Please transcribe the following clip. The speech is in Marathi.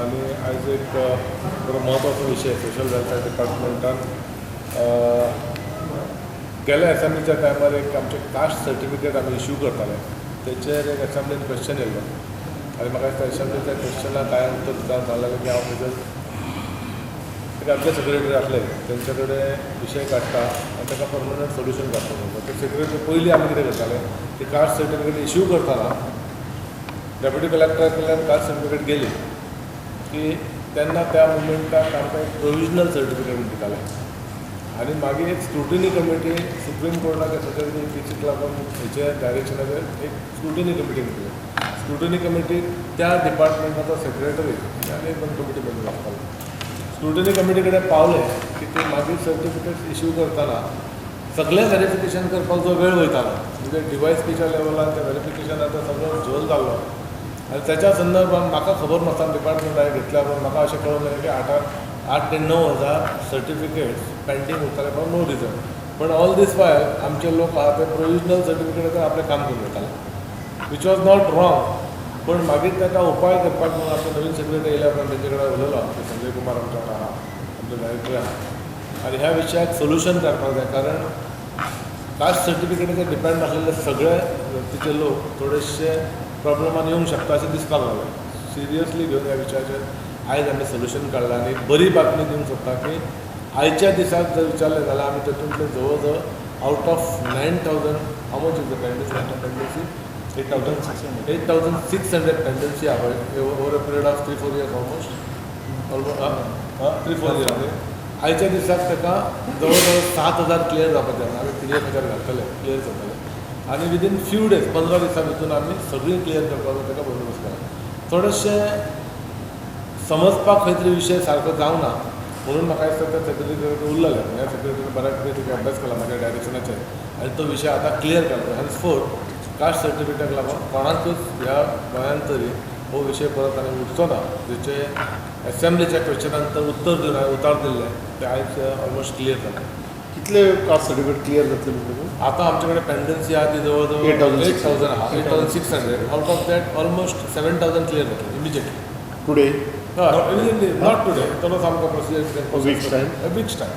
आणि आज एक बरो महत्वाचो विषय सोशल वेलफेअर डिपार्टमेंटान गेल्या असेंब्लीच्या टायमार एक आमचे कास्ट सर्टिफिकेट आमी इश्यू करताले तेचेर एक असेंब्लीन क्वेश्चन येयल्लो आनी म्हाका दिसता असेंब्लीच्या क्वेश्चनाक काय उत्तर दिवंक सांगलें की हांव म्हजो एक आमचे सेक्रेटरी आसले तेंचे कडेन विशय काडटा आनी ताका परमनंट सोल्युशन काडटा ते सेक्रेटरी पयलीं आमी कितें करताले की कास्ट सर्टिफिकेट इश्यू करतना डेप्युटी कलेक्टरा कडल्यान कास्ट सर्टिफिकेट गेली की तेन्ना त्या मुमेंटाक आमकां एक प्रोविजनल सर्टिफिकेट दिताले आनी मागीर एक स्क्रुटिनी कमिटी सुप्रीम कोर्टाक सेक्रेटरी तेचीक लागून हेचे डायरेक्शनाचेर एक स्क्रुटिनी कमिटी घेतली स्क्रुटिनी कमिटी त्या डिपार्टमेंटाचो सेक्रेटरी आनी एक कमिटी मेंबर आसतालो स्क्रुटिनी कमिटी कडेन पावले की ते मागीर सर्टिफिकेट इश्यू करतना सगळें वेरिफिकेशन करपाक जो वेळ वयतालो म्हणजे डिवायस लेवलार त्या वेरिफिकेशनाचो सगळो झोल जाल्लो आनी त्याच्या संदर्भात म्हाका खबर नासतना डिपार्टमेंट हांवें घेतल्या म्हाका अशें कळून की 8 ते 9,000 सर्टिफिकेट्स पेंडींग उरताले फॉर नो रिजन पण ऑल दीस वायल आमचे लोक आहा ते प्रोविजनल सर्टिफिकेटाचेर आपलें काम करून वयताले वीच वॉज नॉट रॉंग पण मागीर ताका उपाय करपाक म्हणून आमचे नवीन सेक्रेटरी येयल्या उपरांत तेंचे कडेन उलयलो संजय कुमार आमचे वांगडा आहा आमचो डायरेक्टर आहा आनी ह्या विशयाक सोल्युशन काडपाक जाय कारण कास्ट सर्टिफिकेटाचेर डिपेंड आसलेले सगळे तिचे लोक थोडेशे प्रॉब्लमान येवंक शकता अशें दिसपाक लागलें सिरियसली घेवन ह्या विशयाचेर आयज आमी सोल्युशन काडलां आनी बरी बातमी दिवंक सोदता की आयच्या दिसाक जर विचारलें जाल्यार आमी तेतूंतले जवळ जवळ out of 9,000 how much is the pendency 8,600 pendency आहा over a period of 3-4 years almost 3-4 years आयच्या दिसाक ताका जवळ जवळ 7,000 क्लियर जावपाचें आसा आमी 3,000 घालतले क्लियर जातले आनी विदीन फ्यू डेज 15 दिसां भितर आमी सगळीं क्लियर करपाचो ताका बंदोबस्त केला थोडेशे समजपाक खंय तरी विशय सारको जावना म्हणून म्हाका दिसता त्या सेक्रेटरी उरलेले ह्या सेक्रेटरीन बऱ्याक पैकी अभ्यास केला म्हाज्या डायरेक्शनाचेर आनी तो विशय आतां क्लियर केला हेन्सफोर्थ कास्ट सर्टिफिकेटाक लागून कोणाकूच ह्या गोंयांत तरी हो विशय परत आनी उठचो ना जेचे असेंब्लीच्या क्वेश्चनाक तर उत्तर दिवन हांवें उतर दिल्लें तें आयज ऑलमोस्ट क्लियर जालें कितले कास्ट सर्टिफिकेट क्लियर जातले म्हणजे आता आमचे कडेन पेंडन्सी आहा ती जवळ जवळ 8,000 आहा 8,600 out of that almost 7,000 clear जातले इमिजिएटली टुडे नॉट टुडे तो सामको procedure weeks time weeks time